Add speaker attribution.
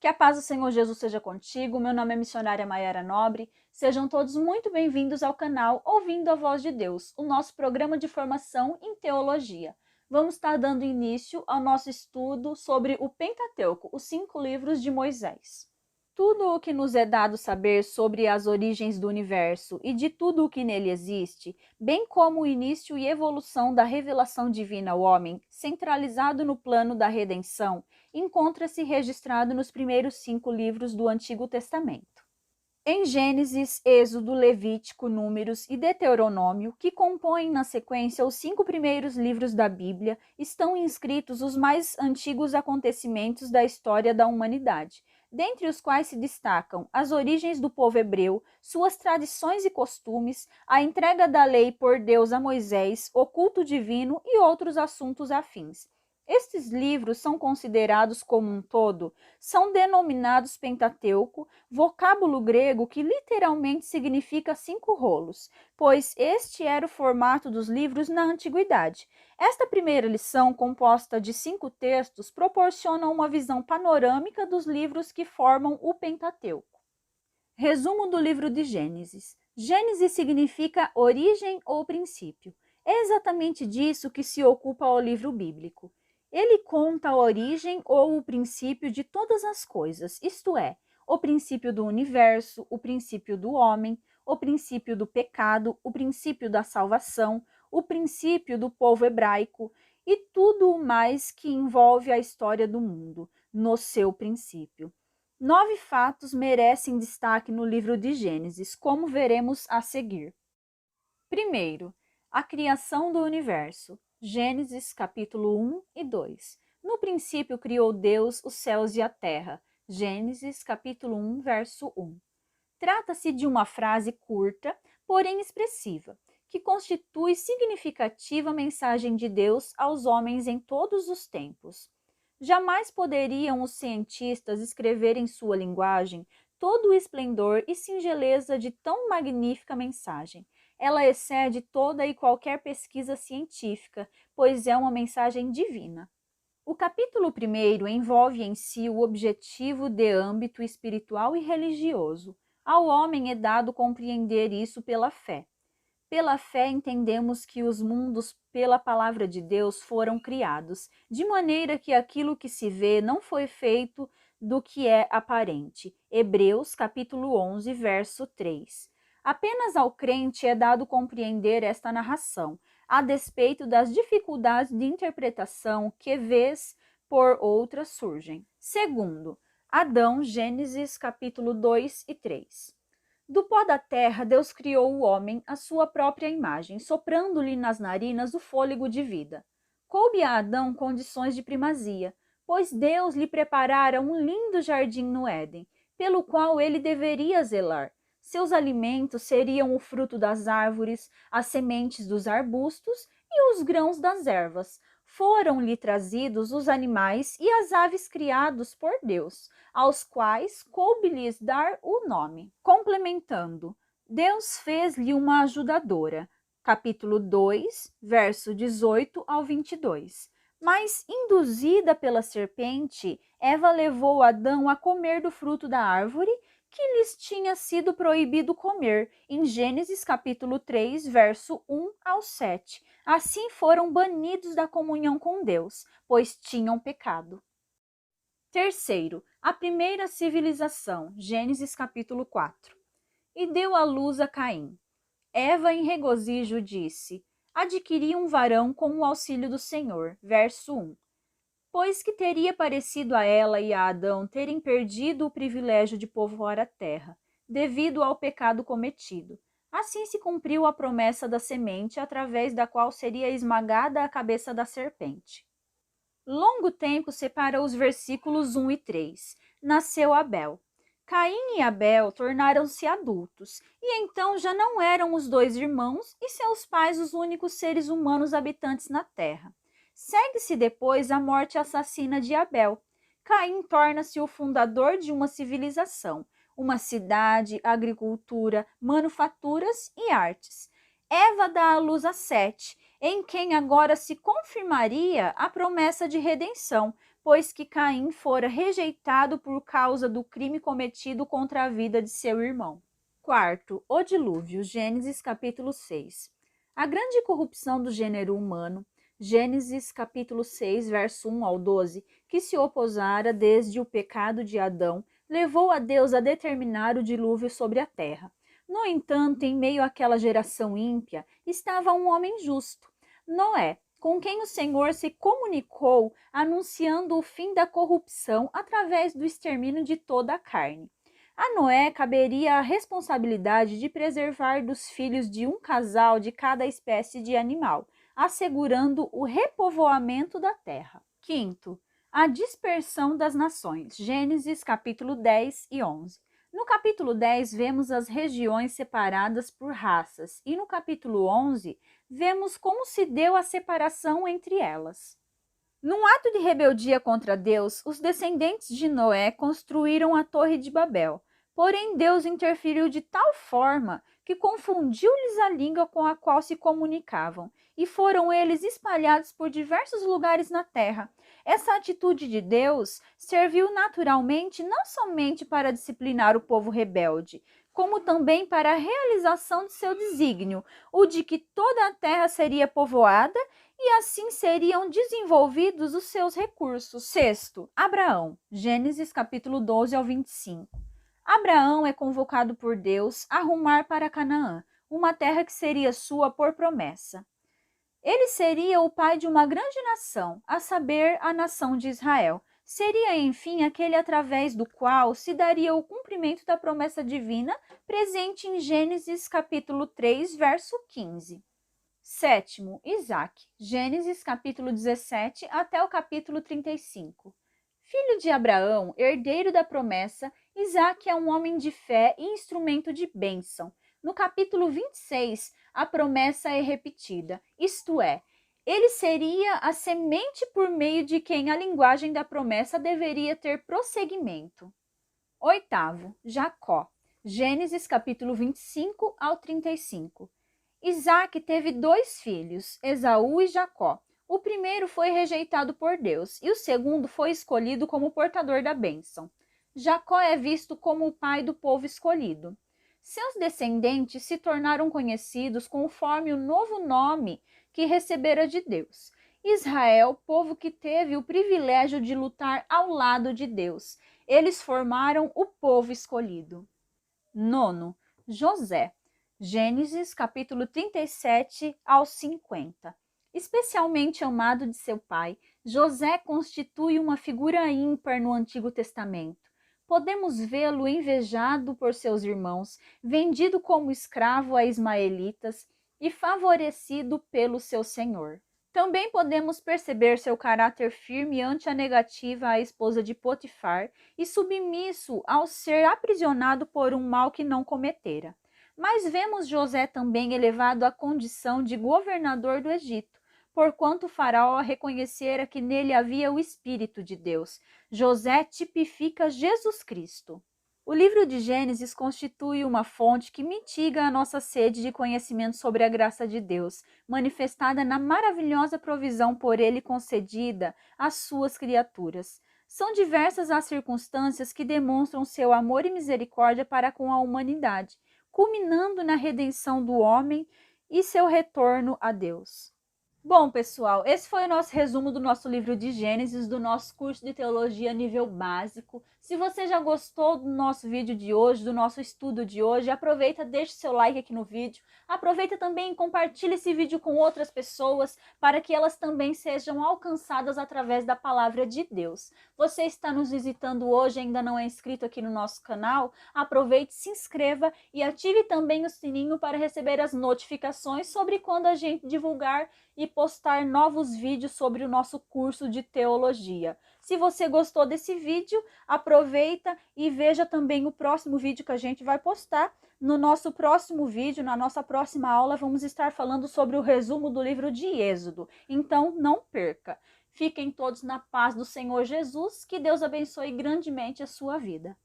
Speaker 1: Que a paz do Senhor Jesus seja contigo. Meu nome é missionária Maiara Nobre. Sejam todos muito bem-vindos ao canal Ouvindo a Voz de Deus, o nosso programa de formação em teologia. Vamos estar dando início ao nosso estudo sobre o Pentateuco, os 5 livros de Moisés. Tudo o que nos é dado saber sobre as origens do universo e de tudo o que nele existe, bem como o início e evolução da revelação divina ao homem, centralizado no plano da redenção, encontra-se registrado nos primeiros 5 livros do Antigo Testamento. Em Gênesis, Êxodo, Levítico, Números e Deuteronômio, que compõem na sequência os 5 primeiros livros da Bíblia, estão inscritos os mais antigos acontecimentos da história da humanidade, dentre os quais se destacam as origens do povo hebreu, suas tradições e costumes, a entrega da lei por Deus a Moisés, o culto divino e outros assuntos afins. Estes livros são considerados como um todo, são denominados Pentateuco, vocábulo grego que literalmente significa 5 rolos, pois este era o formato dos livros na antiguidade. Esta primeira lição, composta de 5 textos, proporciona uma visão panorâmica dos livros que formam o Pentateuco. Resumo do livro de Gênesis. Gênesis significa origem ou princípio. É exatamente disso que se ocupa o livro bíblico. Ele conta a origem ou o princípio de todas as coisas, isto é, o princípio do universo, o princípio do homem, o princípio do pecado, o princípio da salvação, o princípio do povo hebraico e tudo o mais que envolve a história do mundo, no seu princípio. 9 fatos merecem destaque no livro de Gênesis, como veremos a seguir. Primeiro, a criação do universo. Gênesis capítulo 1 e 2. No princípio criou Deus os céus e a terra. Gênesis capítulo 1, verso 1. Trata-se de uma frase curta, porém expressiva, que constitui significativa mensagem de Deus aos homens em todos os tempos. Jamais poderiam os cientistas escrever em sua linguagem todo o esplendor e singeleza de tão magnífica mensagem. Ela excede toda e qualquer pesquisa científica, pois é uma mensagem divina. O capítulo 1 envolve em si o objetivo de âmbito espiritual e religioso. Ao homem é dado compreender isso pela fé. Pela fé entendemos que os mundos pela palavra de Deus foram criados, de maneira que aquilo que se vê não foi feito do que é aparente. Hebreus capítulo 11, verso 3. Apenas ao crente é dado compreender esta narração, a despeito das dificuldades de interpretação que vez por outras surgem. Segundo, Adão, Gênesis capítulo 2 e 3. Do pó da terra, Deus criou o homem à sua própria imagem, soprando-lhe nas narinas o fôlego de vida. Coube a Adão condições de primazia, pois Deus lhe preparara um lindo jardim no Éden, pelo qual ele deveria zelar. Seus alimentos seriam o fruto das árvores, as sementes dos arbustos e os grãos das ervas. Foram-lhe trazidos os animais e as aves criados por Deus, aos quais coube-lhes dar o nome. Complementando, Deus fez-lhe uma ajudadora. Capítulo 2, verso 18 ao 22. Mas, induzida pela serpente, Eva levou Adão a comer do fruto da árvore que lhes tinha sido proibido comer, em Gênesis capítulo 3, verso 1 ao 7. Assim foram banidos da comunhão com Deus, pois tinham pecado. Terceiro, a primeira civilização, Gênesis capítulo 4. E deu à luz a Caim. Eva, em regozijo, disse: adquiri um varão com o auxílio do Senhor. Verso 1. Pois que teria parecido a ela e a Adão terem perdido o privilégio de povoar a terra, devido ao pecado cometido. Assim se cumpriu a promessa da semente, através da qual seria esmagada a cabeça da serpente. Longo tempo separa os versículos 1 e 3. Nasceu Abel. Caim e Abel tornaram-se adultos, e então já não eram os 2 irmãos e seus pais os únicos seres humanos habitantes na terra. Segue-se depois a morte assassina de Abel. Caim torna-se o fundador de uma civilização, uma cidade, agricultura, manufaturas e artes. Eva dá à luz a Sete, em quem agora se confirmaria a promessa de redenção, pois que Caim fora rejeitado por causa do crime cometido contra a vida de seu irmão. Quarto, o dilúvio, Gênesis capítulo 6. A grande corrupção do gênero humano, Gênesis capítulo 6, verso 1 ao 12, que se oposara desde o pecado de Adão, levou a Deus a determinar o dilúvio sobre a terra. No entanto, em meio àquela geração ímpia, estava um homem justo, Noé, com quem o Senhor se comunicou, anunciando o fim da corrupção através do extermínio de toda a carne. A Noé caberia a responsabilidade de preservar dos filhos de um casal de cada espécie de animal, assegurando o repovoamento da terra. Quinto, a dispersão das nações, Gênesis capítulo 10 e 11. No capítulo 10, vemos as regiões separadas por raças, e no capítulo 11, vemos como se deu a separação entre elas. Num ato de rebeldia contra Deus, os descendentes de Noé construíram a Torre de Babel. Porém, Deus interferiu de tal forma que confundiu-lhes a língua com a qual se comunicavam, e foram eles espalhados por diversos lugares na terra. Essa atitude de Deus serviu naturalmente não somente para disciplinar o povo rebelde, como também para a realização de seu desígnio, o de que toda a terra seria povoada e assim seriam desenvolvidos os seus recursos. Sexto, Abraão, Gênesis capítulo 12 ao 25. Abraão é convocado por Deus a rumar para Canaã, uma terra que seria sua por promessa. Ele seria o pai de uma grande nação, a saber, a nação de Israel. Seria, enfim, aquele através do qual se daria o cumprimento da promessa divina presente em Gênesis capítulo 3, verso 15. Sétimo, Isaque, Gênesis capítulo 17 até o capítulo 35. Filho de Abraão, herdeiro da promessa, Isaque é um homem de fé e instrumento de bênção. No capítulo 26, a promessa é repetida, isto é, ele seria a semente por meio de quem a linguagem da promessa deveria ter prosseguimento. Oitavo, Jacó, Gênesis capítulo 25 ao 35. Isaque teve 2 filhos, Esaú e Jacó. O primeiro foi rejeitado por Deus e o segundo foi escolhido como portador da bênção. Jacó é visto como o pai do povo escolhido. Seus descendentes se tornaram conhecidos conforme o novo nome que recebera de Deus. Israel, povo que teve o privilégio de lutar ao lado de Deus. Eles formaram o povo escolhido. Nono, José. Gênesis capítulo 37 ao 50. Especialmente amado de seu pai, José constitui uma figura ímpar no Antigo Testamento. Podemos vê-lo invejado por seus irmãos, vendido como escravo a ismaelitas e favorecido pelo seu senhor. Também podemos perceber seu caráter firme ante a negativa à esposa de Potifar e submisso ao ser aprisionado por um mal que não cometera. Mas vemos José também elevado à condição de governador do Egito, porquanto o faraó reconhecera que nele havia o Espírito de Deus. José tipifica Jesus Cristo. O livro de Gênesis constitui uma fonte que mitiga a nossa sede de conhecimento sobre a graça de Deus, manifestada na maravilhosa provisão por ele concedida às suas criaturas. São diversas as circunstâncias que demonstram seu amor e misericórdia para com a humanidade, culminando na redenção do homem e seu retorno a Deus. Bom, pessoal, esse foi o nosso resumo do nosso livro de Gênesis, do nosso curso de teologia nível básico. Se você já gostou do nosso vídeo de hoje, do nosso estudo de hoje, aproveita, deixe seu like aqui no vídeo. Aproveita também e compartilhe esse vídeo com outras pessoas para que elas também sejam alcançadas através da palavra de Deus. Você está nos visitando hoje e ainda não é inscrito aqui no nosso canal? Aproveite, se inscreva e ative também o sininho para receber as notificações sobre quando a gente divulgar e postar novos vídeos sobre o nosso curso de teologia. Se você gostou desse vídeo, aproveita e veja também o próximo vídeo que a gente vai postar. No nosso próximo vídeo, na nossa próxima aula, vamos estar falando sobre o resumo do livro de Êxodo. Então, não perca. Fiquem todos na paz do Senhor Jesus, que Deus abençoe grandemente a sua vida.